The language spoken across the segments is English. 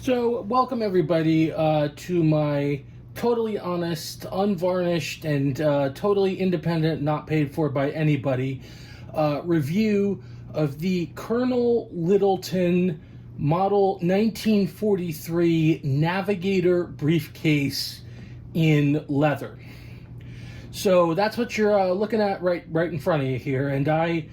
So, welcome everybody to my totally honest, unvarnished, and totally independent, not paid for by anybody review of the Colonel Littleton Model 1943 Navigator briefcase in leather. So that's what you're looking at right in front of you here, and I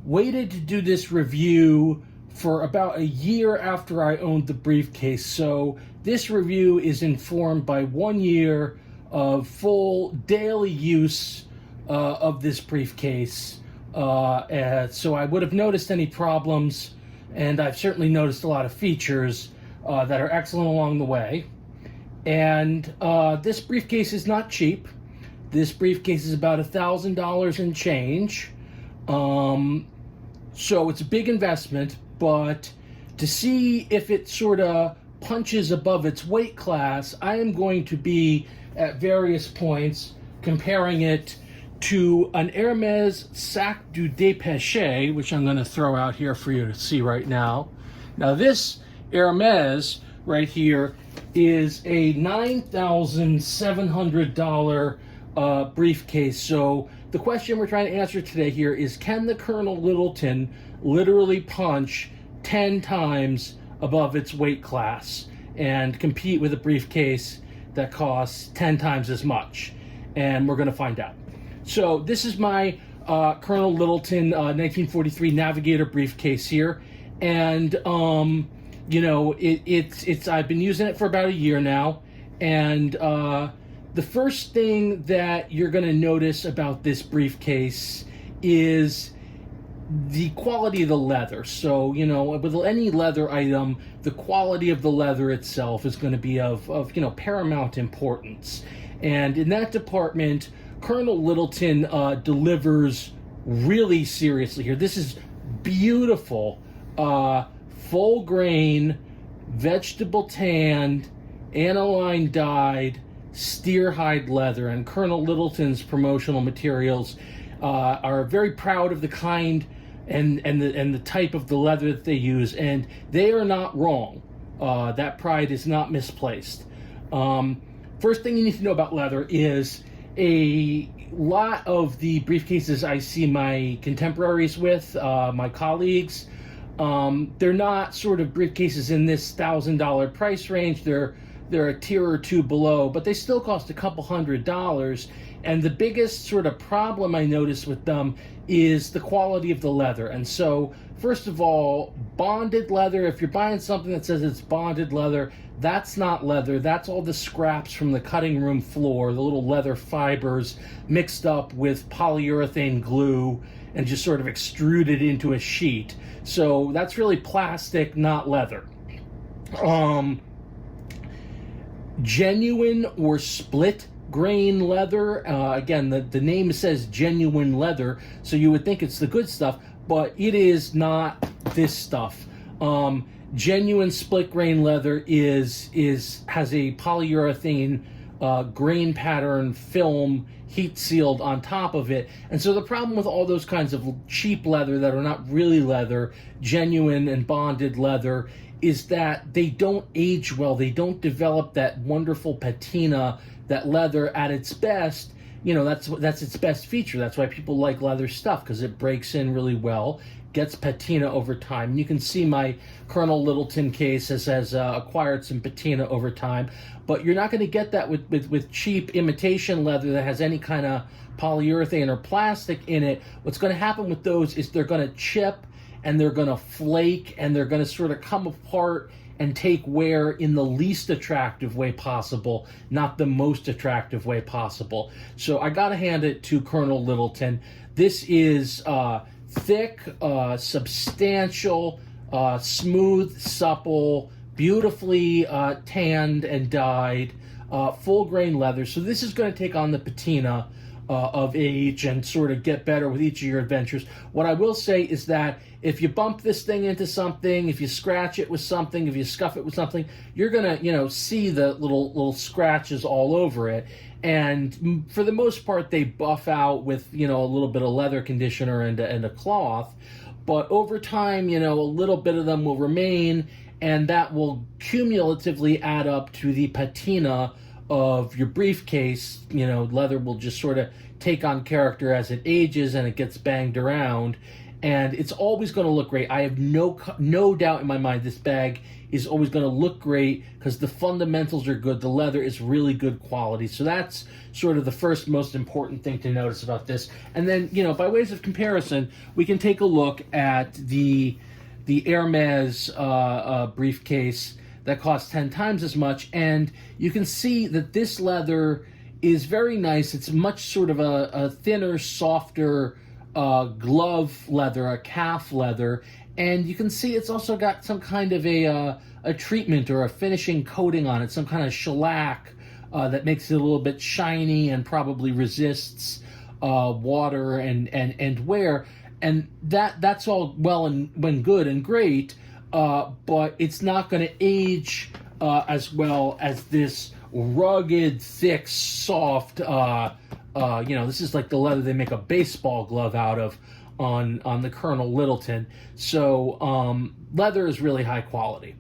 waited to do this review for about a year after I owned the briefcase. So this review is informed by 1 year of full daily use of this briefcase. So I would have noticed any problems, and I've certainly noticed a lot of features that are excellent along the way. And this briefcase is not cheap. This briefcase is about $1,000 and change. So it's a big investment, but to see if it sort of punches above its weight class, I am going to be at various points comparing it to an Hermes Sac du Dépêché, which I'm going to throw out here for you to see right now. Now this Hermes right here is a $9,700 briefcase. So the question we're trying to answer today here is, can the Colonel Littleton literally punch 10 times above its weight class and compete with a briefcase that costs 10 times as much? And we're going to find out. So this is my Colonel Littleton 1943 Navigator briefcase here, and it's I've been using it for about a year now, and the first thing that you're going to notice about this briefcase is the quality of the leather. So, with any leather item, the quality of the leather itself is going to be of paramount importance. And in that department, Colonel Littleton delivers really seriously here. This is beautiful, full grain, vegetable tanned, aniline dyed, steer hide leather, and Colonel Littleton's promotional materials are very proud of the kind and the type of the leather that they use, and they are not wrong. That pride is not misplaced. First thing you need to know about leather is a lot of the briefcases I see my contemporaries with, my colleagues, they're not sort of briefcases in this $1,000 price range. They're a tier or two below, but they still cost a couple $100. And the biggest sort of problem I notice with them is the quality of the leather. And so, first of all, bonded leather, if you're buying something that says it's bonded leather, that's not leather. That's all the scraps from the cutting room floor, the little leather fibers mixed up with polyurethane glue and just sort of extruded into a sheet. So that's really plastic, not leather. Genuine or split grain leather, again, the name says genuine leather, so you would think it's the good stuff, but it is not this stuff. Genuine split grain leather has a polyurethane grain pattern film heat sealed on top of it. And so the problem with all those kinds of cheap leather that are not really leather, genuine and bonded leather, is that they don't age well. They don't develop that wonderful patina that leather at its best, that's its best feature. That's why people like leather stuff, because it breaks in really well, gets patina over time. And you can see my Colonel Littleton case has acquired some patina over time, but you're not going to get that with cheap imitation leather that has any kind of polyurethane or plastic in it. What's going to happen with those is they're going to chip, and they're going to flake, and they're going to sort of come apart and take wear in the least attractive way possible, not the most attractive way possible. So I got to hand it to Colonel Littleton. This is thick, substantial, smooth, supple, beautifully tanned and dyed, full grain leather. So this is going to take on the patina of age and sort of get better with each of your adventures. What I will say is that if you bump this thing into something, if you scratch it with something, if you scuff it with something, you're gonna, see the little scratches all over it. And for the most part, they buff out with, a little bit of leather conditioner and a cloth. But over time, a little bit of them will remain, and that will cumulatively add up to the patina of your briefcase. You know, leather will just sort of take on character as it ages and it gets banged around, and it's always going to look great. I have no doubt in my mind this bag is always going to look great because the fundamentals are good. The leather is really good quality. So that's sort of the first most important thing to notice about this. And then, you know, by ways of comparison, we can take a look at the Hermes briefcase that costs 10 times as much, and you can see that this leather is very nice. It's much sort of a thinner, softer glove leather, a calf leather, and you can see it's also got some kind of a treatment or a finishing coating on it, some kind of shellac that makes it a little bit shiny and probably resists water and wear. And that's all well and when good and great, but it's not going to age as well as this rugged, thick, soft. You know, this is like the leather they make a baseball glove out of on the Colonel Littleton. So leather is really high quality.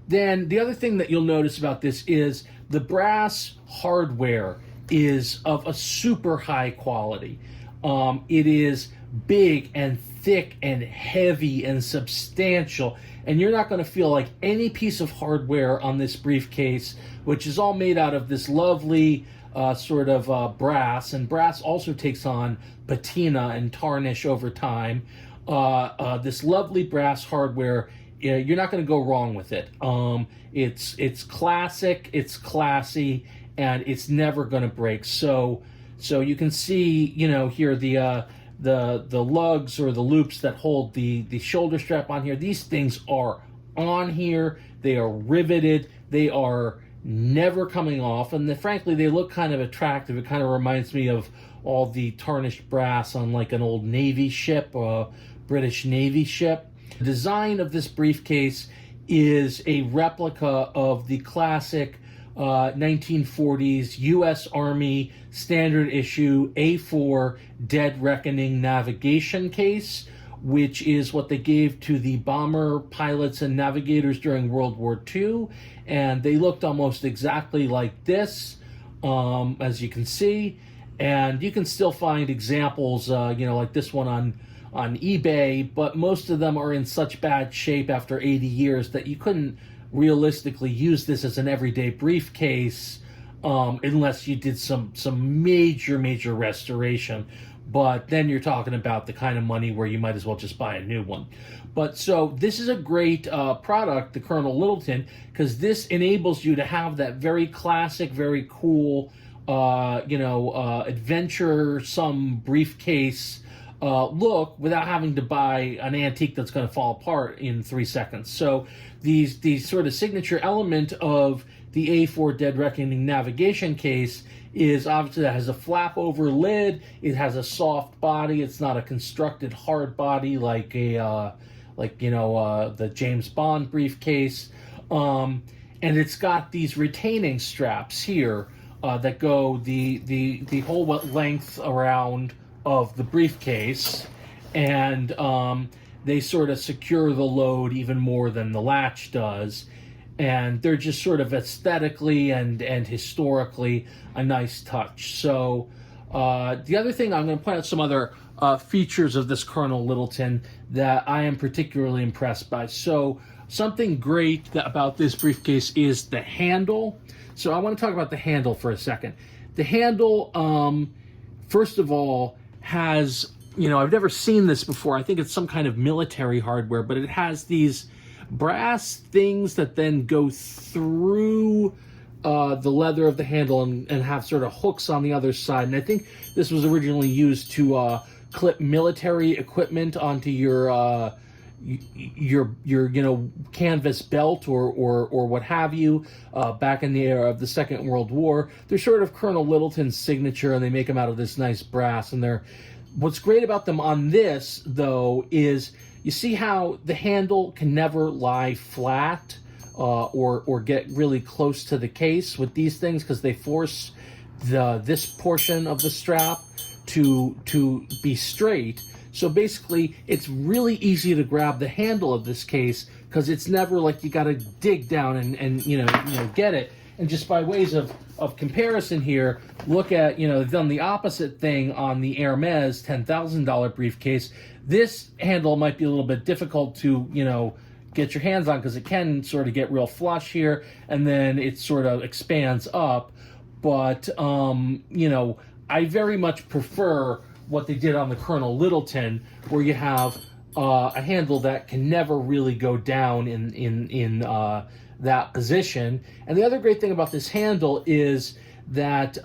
Then the other thing that you'll notice about this is the brass hardware is of a super high quality. It is big and thick and heavy and substantial, and you're not going to feel like any piece of hardware on this briefcase, which is all made out of this lovely sort of brass, and brass also takes on patina and tarnish over time. This lovely brass hardware, you're not going to go wrong with it. It's classic, it's classy, and it's never going to break. So you can see, you know, here the lugs or the loops that hold the shoulder strap on here. These things are on here. They are riveted. They are never coming off, and frankly, they look kind of attractive. It kind of reminds me of all the tarnished brass on like an old Navy ship, British Navy ship. The design of this briefcase is a replica of the classic 1940s U.S. Army standard issue A4 Dead Reckoning navigation case, which is what they gave to the bomber pilots and navigators during World War II. And they looked almost exactly like this, as you can see. And you can still find examples, you know, like this one on eBay, but most of them are in such bad shape after 80 years that you couldn't realistically use this as an everyday briefcase unless you did some major restoration. But then you're talking about the kind of money where you might as well just buy a new one. But so this is a great product, the Colonel Littleton, because this enables you to have that very classic, very cool, adventure-some briefcase look without having to buy an antique that's going to fall apart in 3 seconds. So these sort of signature element of the A4 Dead Reckoning navigation case is obviously that has a flap over lid. It has a soft body. It's not a constructed hard body like the James Bond briefcase. And it's got these retaining straps here that go the whole length around of the briefcase, and they sort of secure the load even more than the latch does, and they're just sort of aesthetically and historically a nice touch. So the other thing, I'm going to point out some other features of this Colonel Littleton that I am particularly impressed by. So something great about this briefcase is the handle. So I want to talk about the handle for a second. The handle, first of all, has, I've never seen this before. I think it's some kind of military hardware, but it has these brass things that then go through the leather of the handle and have sort of hooks on the other side. And I think this was originally used to clip military equipment onto your canvas belt or what have you back in the era of the Second World War. They're sort of Colonel Littleton's signature, and they make them out of this nice brass. And what's great about them on this, though, is you see how the handle can never lie flat or get really close to the case with these things, because they force this portion of the strap to be straight. So basically, it's really easy to grab the handle of this case because it's never like you got to dig down and get it. And just by ways of comparison here, look at, they've done the opposite thing on the Hermes $10,000 briefcase. This handle might be a little bit difficult to, get your hands on because it can sort of get real flush here, and then it sort of expands up. But, I very much prefer what they did on the Colonel Littleton, where you have a handle that can never really go down in that position. And the other great thing about this handle is that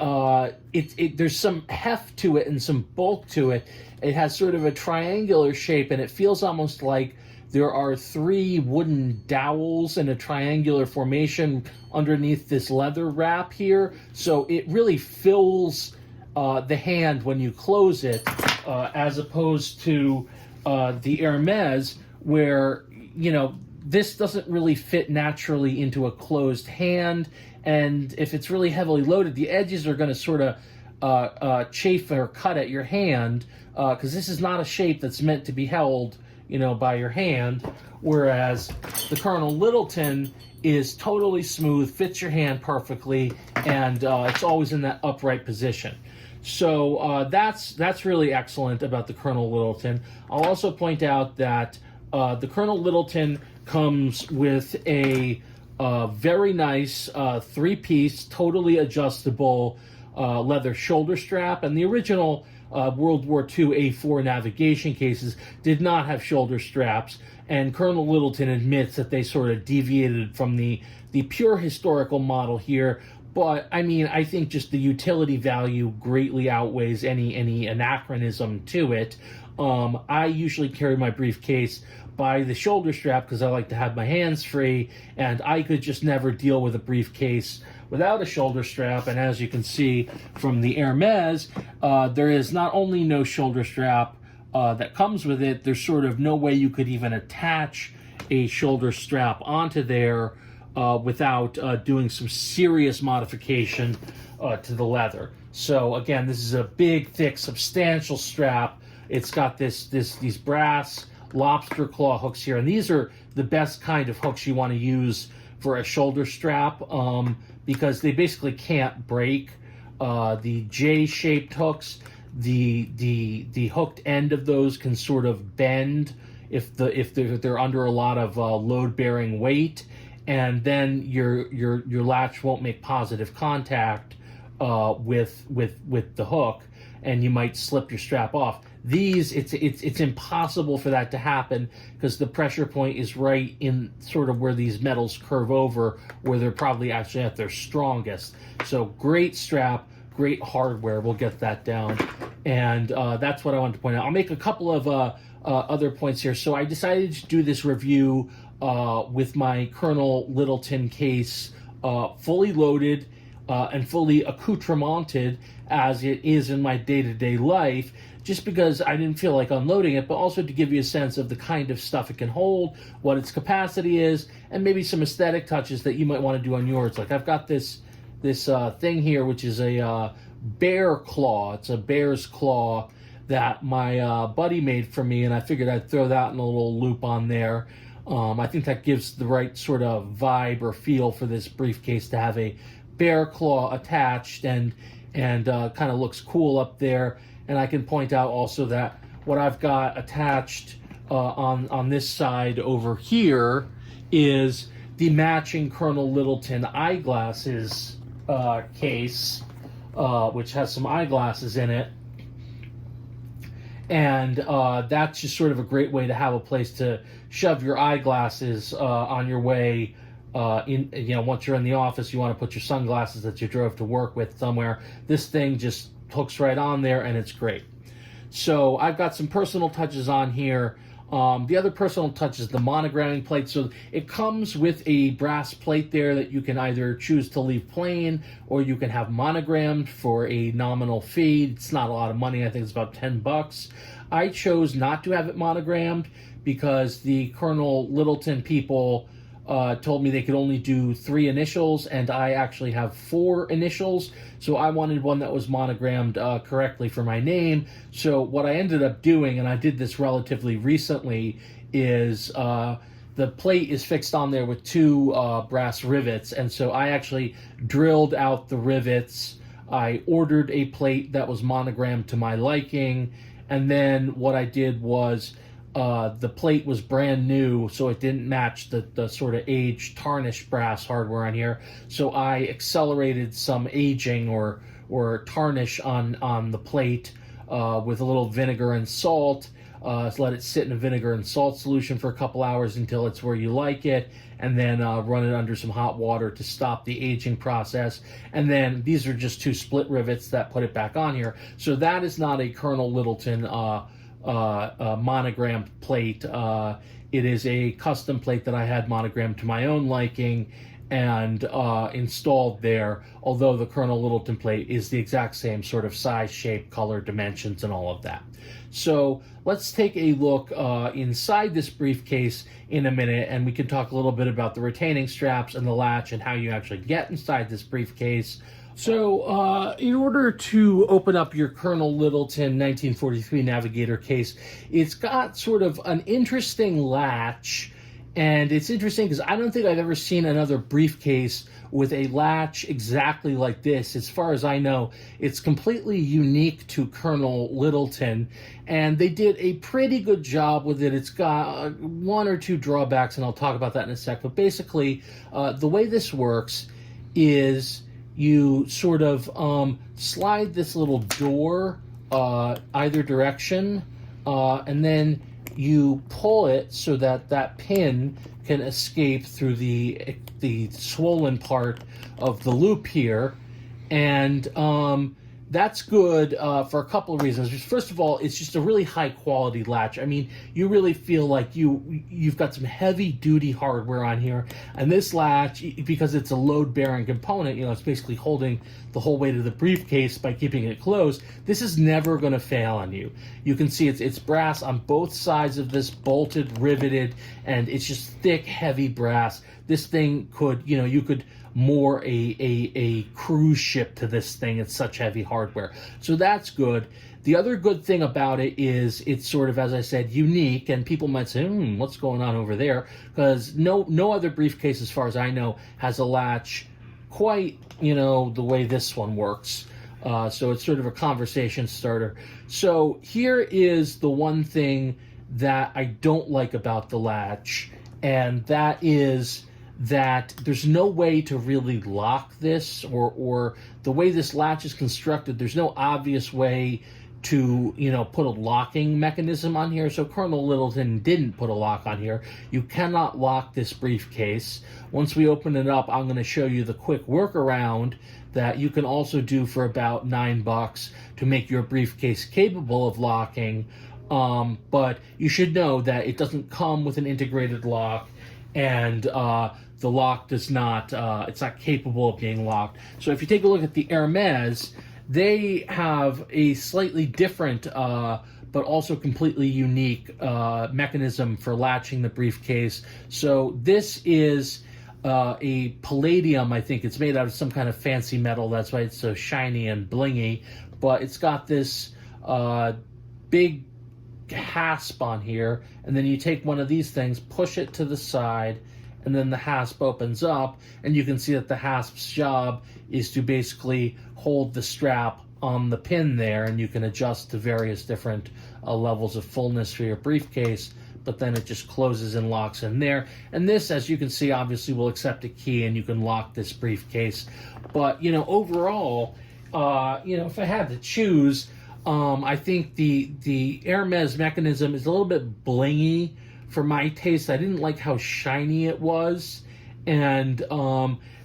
there's some heft to it and some bulk to it. It has sort of a triangular shape, and it feels almost like there are 3 wooden dowels in a triangular formation underneath this leather wrap here. So it really fills the hand when you close it, as opposed to the Hermes, where, this doesn't really fit naturally into a closed hand. And if it's really heavily loaded, the edges are going to sort of chafe or cut at your hand, because this is not a shape that's meant to be held, by your hand. Whereas the Colonel Littleton is totally smooth, fits your hand perfectly, and it's always in that upright position. So that's really excellent about the Colonel Littleton. I'll also point out that the Colonel Littleton comes with a very nice 3-piece, totally adjustable leather shoulder strap. And the original World War II A4 navigation cases did not have shoulder straps. And Colonel Littleton admits that they sort of deviated from the pure historical model here. But, I think just the utility value greatly outweighs any anachronism to it. I usually carry my briefcase by the shoulder strap because I like to have my hands free, and I could just never deal with a briefcase without a shoulder strap. And as you can see from the Hermes, there is not only no shoulder strap that comes with it, there's sort of no way you could even attach a shoulder strap onto there without doing some serious modification to the leather. So again, this is a big, thick, substantial strap. It's got these brass lobster claw hooks here, and these are the best kind of hooks you want to use for a shoulder strap, because they basically can't break. The J-shaped hooks, the hooked end of those can sort of bend if they're under a lot of load-bearing weight, and then your latch won't make positive contact with the hook, and you might slip your strap off. These, it's impossible for that to happen because the pressure point is right in sort of where these metals curve over, where they're probably actually at their strongest. So great strap, great hardware. We'll get that down. And that's what I wanted to point out. I'll make a couple of other points here. So I decided to do this review with my Colonel Littleton case fully loaded and fully accoutramented as it is in my day-to-day life, just because I didn't feel like unloading it, but also to give you a sense of the kind of stuff it can hold, what its capacity is, and maybe some aesthetic touches that you might want to do on yours. Like I've got this thing here, which is a bear claw. It's a bear's claw that my buddy made for me, and I figured I'd throw that in a little loop on there. I think that gives the right sort of vibe or feel for this briefcase to have a bear claw attached, and kind of looks cool up there. And I can point out also that what I've got attached on this side over here is the matching Colonel Littleton eyeglasses case, which has some eyeglasses in it. And that's just sort of a great way to have a place to shove your eyeglasses on your way. Once you're in the office, you want to put your sunglasses that you drove to work with somewhere. This thing just hooks right on there, and it's great. So I've got some personal touches on here. The other personal touch is the monogramming plate. So it comes with a brass plate there that you can either choose to leave plain, or you can have monogrammed for a nominal fee. It's not a lot of money. I think it's about $10. I chose not to have it monogrammed because the Colonel Littleton people told me they could only do 3 initials, and I actually have 4 initials, so I wanted one that was monogrammed correctly for my name. So what I ended up doing, and I did this relatively recently, is the the plate is fixed on there with two brass rivets, and so I actually drilled out the rivets. I ordered a plate that was monogrammed to my liking, and then what I did was the plate was brand new, so it didn't match the sort of aged, tarnished brass hardware on here. So I accelerated some aging or tarnish on the plate with a little vinegar and salt. Let it sit in a vinegar and salt solution for a couple hours until it's where you like it, and then run it under some hot water to stop the aging process. And then these are just two split rivets that put it back on here. So that is not a Colonel Littleton monogrammed plate. It is a custom plate that I had monogrammed to my own liking and installed there, although the Colonel Littleton plate is the exact same sort of size, shape, color, dimensions, and all of that. So let's take a look inside this briefcase in a minute, and we can talk a little bit about the retaining straps and the latch and how you actually get inside this briefcase. So in order to open up your Colonel Littleton 1943 Navigator case, it's got sort of an interesting latch. And it's interesting because I don't think I've ever seen another briefcase with a latch exactly like this. As far as I know, it's completely unique to Colonel Littleton, and they did a pretty good job with it. It's got one or two drawbacks, and I'll talk about that in a sec. But basically, the way this works is you sort of slide this little door either direction, and then you pull it so that that pin can escape through the swollen part of the loop here, and that's good for a couple of reasons. First of all, it's just a really high quality latch. I mean, you really feel like you've got some heavy duty hardware on here, and this latch, because it's a load bearing component, it's basically holding the whole weight of the briefcase by keeping it closed. This is never going to fail on you. You can see it's brass on both sides of this, bolted, riveted, and it's just thick, heavy brass. This thing could, you could moor a cruise ship to this thing. It's such heavy hardware. So that's good. The other good thing about it is it's sort of, as I said, unique, and people might say, what's going on over there? Because no other briefcase, as far as I know, has a latch quite, the way this one works. So it's sort of a conversation starter. So here is the one thing that I don't like about the latch, and that is that there's no way to really lock this, or the way this latch is constructed, there's no obvious way to, put a locking mechanism on here. So Colonel Littleton didn't put a lock on here. You cannot lock this briefcase. Once we open it up, I'm going to show you the quick workaround that you can also do for about $9 to make your briefcase capable of locking. But you should know that it doesn't come with an integrated lock, and the lock does not, it's not capable of being locked. So if you take a look at the Hermes, they have a slightly different, but also completely unique mechanism for latching the briefcase. So this is a palladium, I think. It's made out of some kind of fancy metal. That's why it's so shiny and blingy. But it's got this big hasp on here, and then you take one of these things, push it to the side, and then the hasp opens up, and you can see that the hasp's job is to basically hold the strap on the pin there, and you can adjust to various different levels of fullness for your briefcase, but then it just closes and locks in there. And this, as you can see, obviously will accept a key, and you can lock this briefcase. But, overall, if I had to choose, I think the Hermes mechanism is a little bit blingy for my taste. I didn't like how shiny it was, and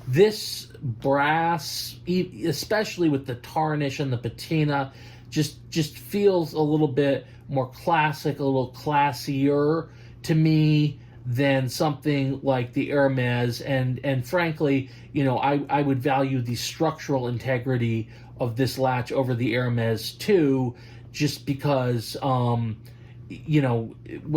this brass, especially with the tarnish and the patina, just feels a little bit more classic, a little classier to me than something like the Hermes. And frankly, I would value the structural integrity of this latch over the Hermes too, just because when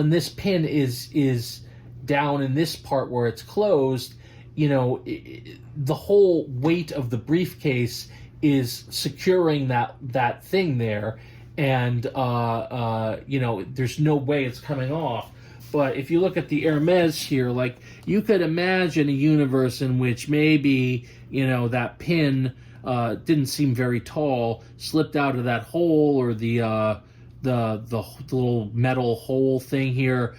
this pin is down in this part where it's closed, the whole weight of the briefcase is securing that thing there, and there's no way it's coming off. But if you look at the Hermes here, like, you could imagine a universe in which maybe, that pin didn't seem very tall, slipped out of that hole, or the little metal hole thing here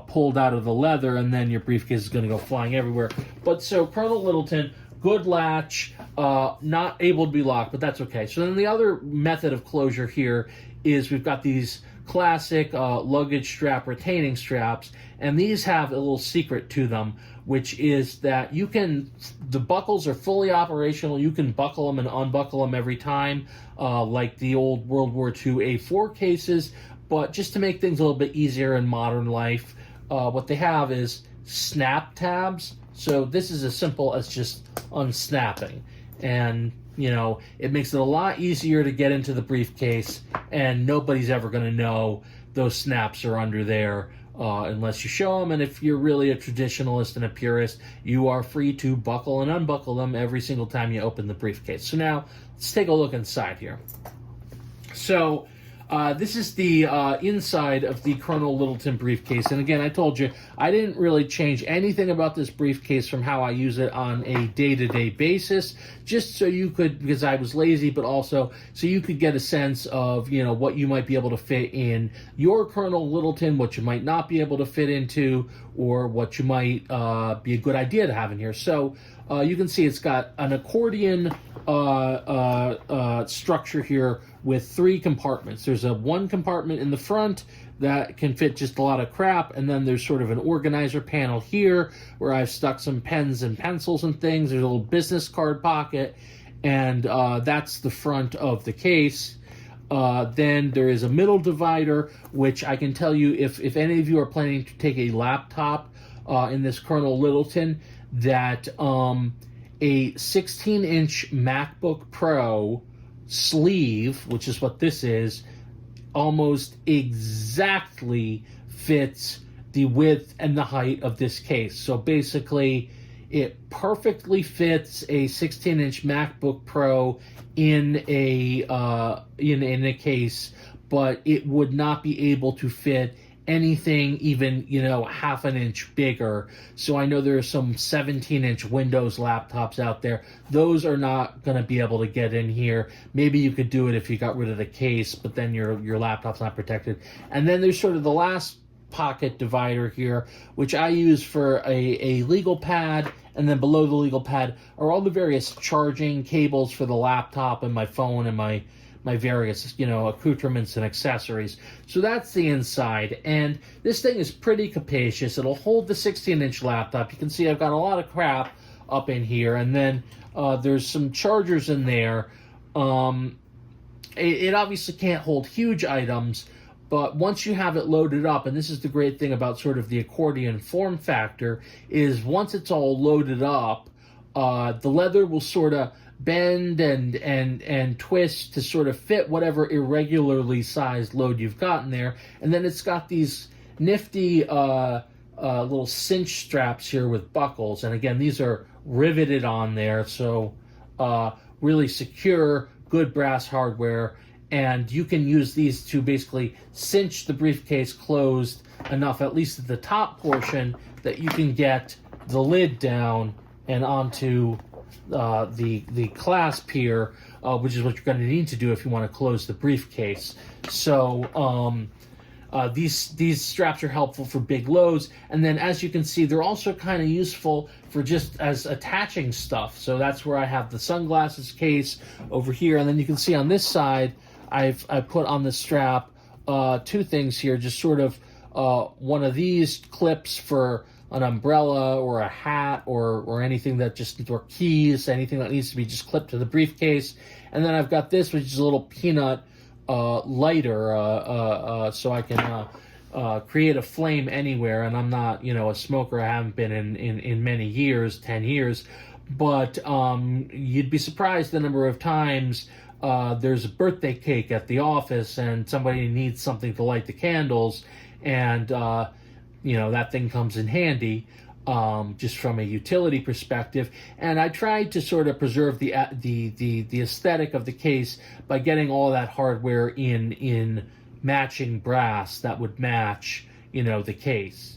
pulled out of the leather, and then your briefcase is going to go flying everywhere. But so Colonel Littleton, good latch, not able to be locked, but that's okay. So then the other method of closure here is we've got these classic luggage strap retaining straps, and these have a little secret to them, which is that the buckles are fully operational. You can buckle them and unbuckle them every time, like the old World War II A4 cases, but just to make things a little bit easier in modern life, what they have is snap tabs. So this is as simple as just unsnapping, and it makes it a lot easier to get into the briefcase, and nobody's ever going to know those snaps are under there unless you show them. And if you're really a traditionalist and a purist, you are free to buckle and unbuckle them every single time you open the briefcase. So now let's take a look inside here. So this is the inside of the Colonel Littleton briefcase. And again, I told you, I didn't really change anything about this briefcase from how I use it on a day-to-day basis, just so you could, because I was lazy, but also so you could get a sense of, what you might be able to fit in your Colonel Littleton, what you might not be able to fit into, or what you might be a good idea to have in here. So you can see it's got an accordion structure here with 3 compartments. There's one compartment in the front that can fit just a lot of crap, and then there's sort of an organizer panel here where I've stuck some pens and pencils and things. There's a little business card pocket, and that's the front of the case. Then there is a middle divider, which I can tell you, if any of you are planning to take a laptop in this Colonel Littleton, that a 16-inch MacBook Pro sleeve, which is what this is, almost exactly fits the width and the height of this case. So basically, it perfectly fits a 16-inch MacBook Pro in a case, but it would not be able to fit anything even, half an inch bigger. So I know there are some 17-inch Windows laptops out there. Those are not going to be able to get in here. Maybe you could do it if you got rid of the case, but then your laptop's not protected. And then there's sort of the last pocket divider here, which I use for a legal pad, and then below the legal pad are all the various charging cables for the laptop and my phone and my various, accoutrements and accessories. So that's the inside, and this thing is pretty capacious. It'll hold the 16-inch laptop. You can see I've got a lot of crap up in here, and then there's some chargers in there. It obviously can't hold huge items, but once you have it loaded up, and this is the great thing about sort of the accordion form factor, is once it's all loaded up, the leather will sort of bend and twist to sort of fit whatever irregularly sized load you've got in there. And then it's got these nifty little cinch straps here with buckles. And again, these are riveted on there, so really secure, good brass hardware. And you can use these to basically cinch the briefcase closed enough, at least at the top portion, that you can get the lid down and onto the clasp here, which is what you're going to need to do if you want to close the briefcase. So these straps are helpful for big loads, and then as you can see, they're also kind of useful for just as attaching stuff. So that's where I have the sunglasses case over here, and then you can see on this side I put on the strap 2 things here, just sort of one of these clips for an umbrella or a hat or anything that or keys, anything that needs to be just clipped to the briefcase. And then I've got this, which is a little peanut lighter, so I can create a flame anywhere. And I'm not, a smoker. I haven't been in many years, 10 years. But you'd be surprised the number of times there's a birthday cake at the office and somebody needs something to light the candles, and that thing comes in handy, just from a utility perspective. And I tried to sort of preserve the aesthetic of the case by getting all that hardware in matching brass that would match, the case.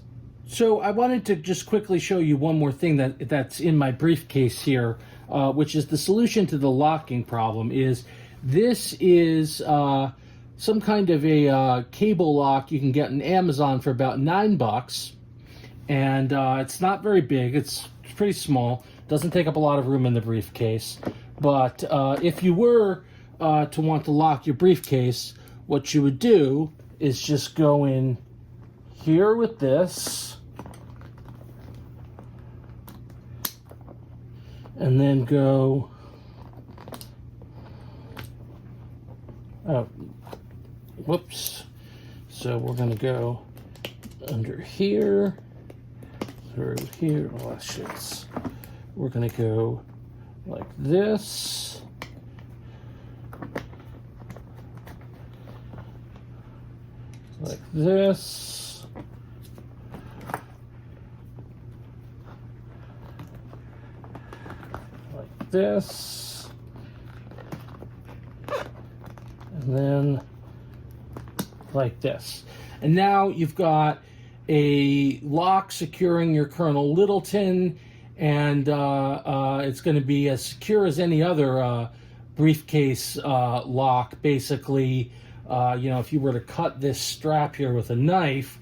So I wanted to just quickly show you one more thing that's in my briefcase here, which is the solution to the locking problem. This is some kind of a cable lock you can get on Amazon for about $9, and it's not very big. It's pretty small. Doesn't take up a lot of room in the briefcase. But if you were to want to lock your briefcase, what you would do is just go in here with this, and then go, oh, whoops. So we're going to go under here, through here. Oh, shit. We're going to go like this. Like this. Like this. And then like this. And now you've got a lock securing your Colonel Littleton, and it's going to be as secure as any other briefcase lock. Basically, if you were to cut this strap here with a knife,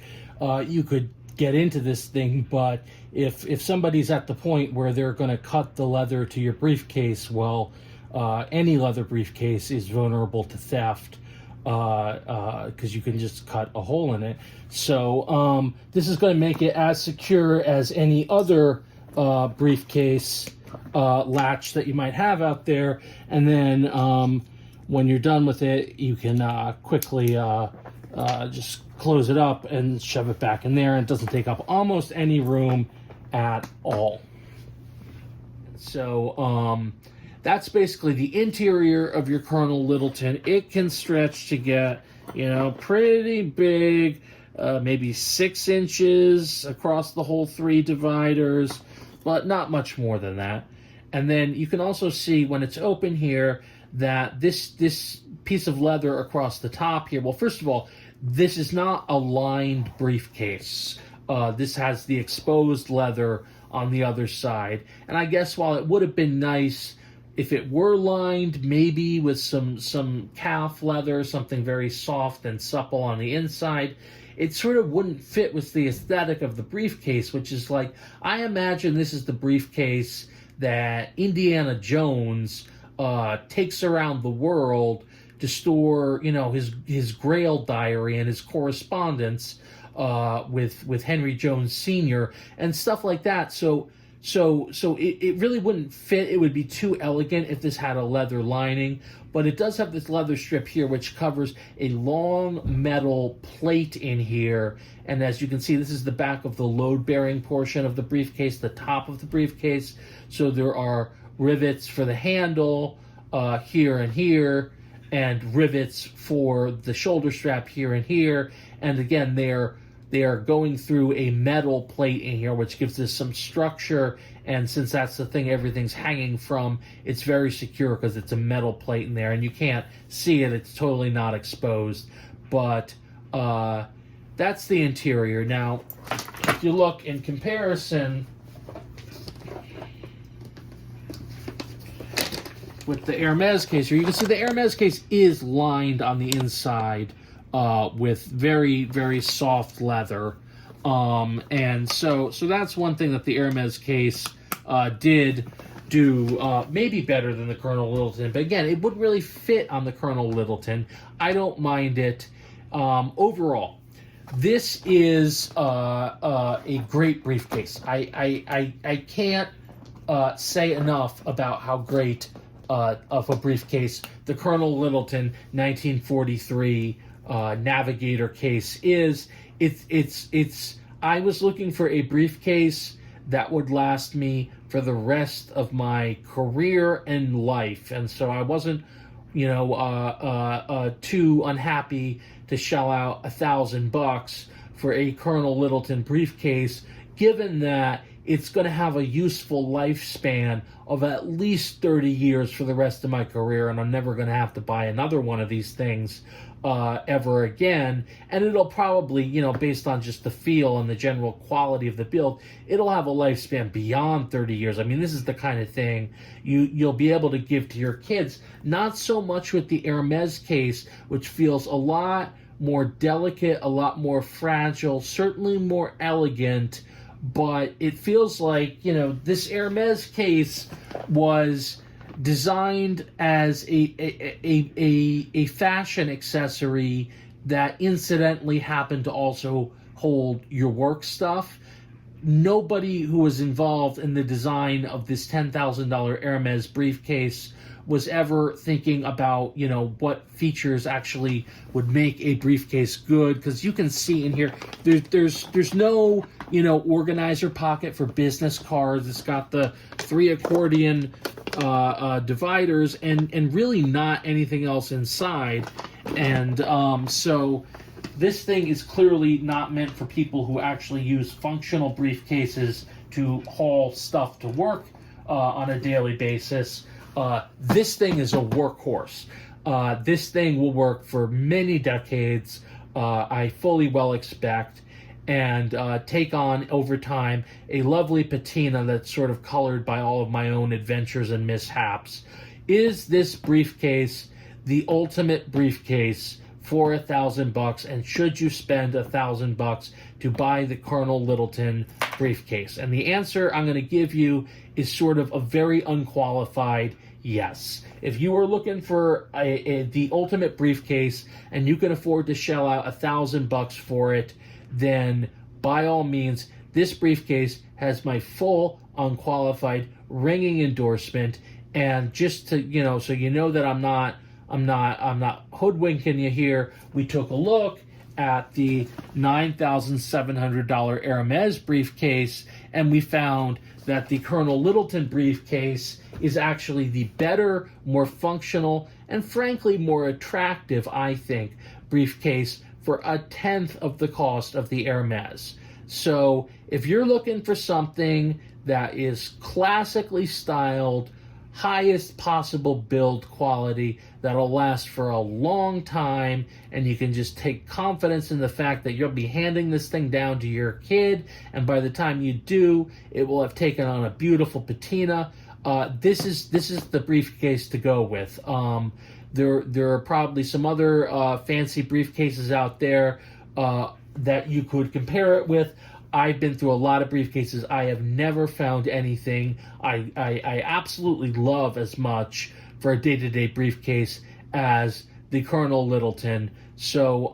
you could get into this thing, but if somebody's at the point where they're going to cut the leather to your briefcase, well, any leather briefcase is vulnerable to theft, because you can just cut a hole in it. So this is going to make it as secure as any other briefcase latch that you might have out there. And then when you're done with it, you can quickly just close it up and shove it back in there, and it doesn't take up almost any room at all. So that's basically the interior of your Colonel Littleton. It can stretch to get, pretty big, maybe 6 inches across the whole 3 dividers, but not much more than that. And then you can also see when it's open here that this piece of leather across the top here, well, first of all, this is not a lined briefcase. This has the exposed leather on the other side. And I guess while it would have been nice if it were lined, maybe with some calf leather, something very soft and supple on the inside, it sort of wouldn't fit with the aesthetic of the briefcase, which is like, I imagine this is the briefcase that Indiana Jones takes around the world to store, his Grail diary and his correspondence with Henry Jones Sr. and stuff like that. So it really wouldn't fit. It would be too elegant if this had a leather lining, but it does have this leather strip here which covers a long metal plate in here. And as you can see, this is the back of the load-bearing portion of the briefcase, the top of the briefcase. So there are rivets for the handle here and here, and rivets for the shoulder strap here and here. And again, they are going through a metal plate in here, which gives this some structure. And since that's the thing everything's hanging from, it's very secure because it's a metal plate in there, and you can't see it. It's totally not exposed. But that's the interior. Now, if you look in comparison with the Hermes case here, you can see the Hermes case is lined on the inside with very, very soft leather. And so that's one thing that the Hermes case did do maybe better than the Colonel Littleton. But again, it wouldn't really fit on the Colonel Littleton. I don't mind it. Overall, this is a great briefcase. I can't say enough about how great of a briefcase the Colonel Littleton 1943 Navigator case is. It's I was looking for a briefcase that would last me for the rest of my career and life, and so I wasn't too unhappy to shell out $1,000 for a Colonel Littleton briefcase, given that it's going to have a useful lifespan of at least 30 years for the rest of my career, and I'm never going to have to buy another one of these things. ever again, and it'll probably, based on just the feel and the general quality of the build, it'll have a lifespan beyond 30 years. I mean, this is the kind of thing you'll be able to give to your kids. Not so much with the Hermes case, which feels a lot more delicate, a lot more fragile, certainly more elegant, but it feels like, this Hermes case was designed as a fashion accessory that incidentally happened to also hold your work stuff. Nobody who was involved in the design of this $10,000 Hermes briefcase was ever thinking about, what features actually would make a briefcase good, because you can see in here, there's no, organizer pocket for business cards. It's got the 3 accordion dividers and really not anything else inside. And so this thing is clearly not meant for people who actually use functional briefcases to haul stuff to work on a daily basis. This thing is a workhorse. This thing will work for many decades, I fully well expect, and take on over time a lovely patina that's sort of colored by all of my own adventures and mishaps. Is this briefcase the ultimate briefcase for $1,000, and should you spend $1,000 to buy the Colonel Littleton briefcase? And the answer I'm going to give you is sort of a very unqualified yes. If you are looking for the ultimate briefcase and you can afford to shell out $1,000 for it, then by all means, this briefcase has my full, unqualified, ringing endorsement. And just to, so that I'm not hoodwinking you here, we took a look at the $9,700 Hermes briefcase, and we found that the Colonel Littleton briefcase is actually the better, more functional, and frankly more attractive, I think, briefcase for 1/10 of the cost of the Hermes. So if you're looking for something that is classically styled, highest possible build quality, that'll last for a long time, and you can just take confidence in the fact that you'll be handing this thing down to your kid, and by the time you do, it will have taken on a beautiful patina. This is the briefcase to go with. There are probably some other fancy briefcases out there that you could compare it with. I've been through a lot of briefcases. I have never found anything I absolutely love as much for a day-to-day briefcase as the Colonel Littleton. So,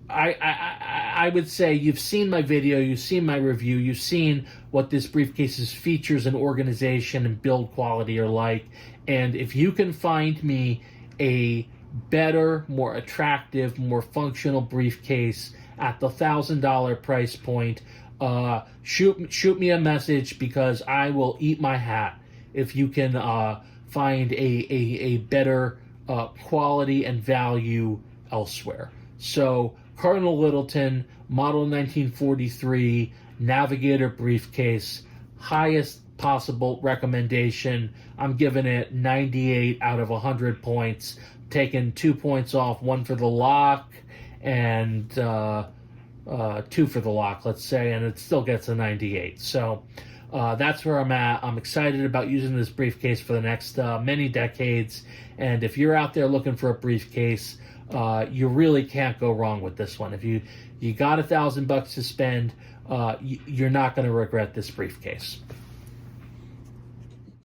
I would say you've seen my video, you've seen my review, you've seen what this briefcase's features and organization and build quality are like. And if you can find me a better, more attractive, more functional briefcase at the $1,000 price point, shoot me a message, because I will eat my hat if you can find a better quality and value elsewhere. So Colonel Littleton, model 1943, Navigator briefcase, highest possible recommendation. I'm giving it 98 out of 100 points. Taking 2 points off, 1 for the lock and 2 for the lock, let's say, and it still gets a 98. So that's where I'm at. I'm excited about using this briefcase for the next many decades. And if you're out there looking for a briefcase, you really can't go wrong with this one. If you got $1,000 to spend, you're not going to regret this briefcase.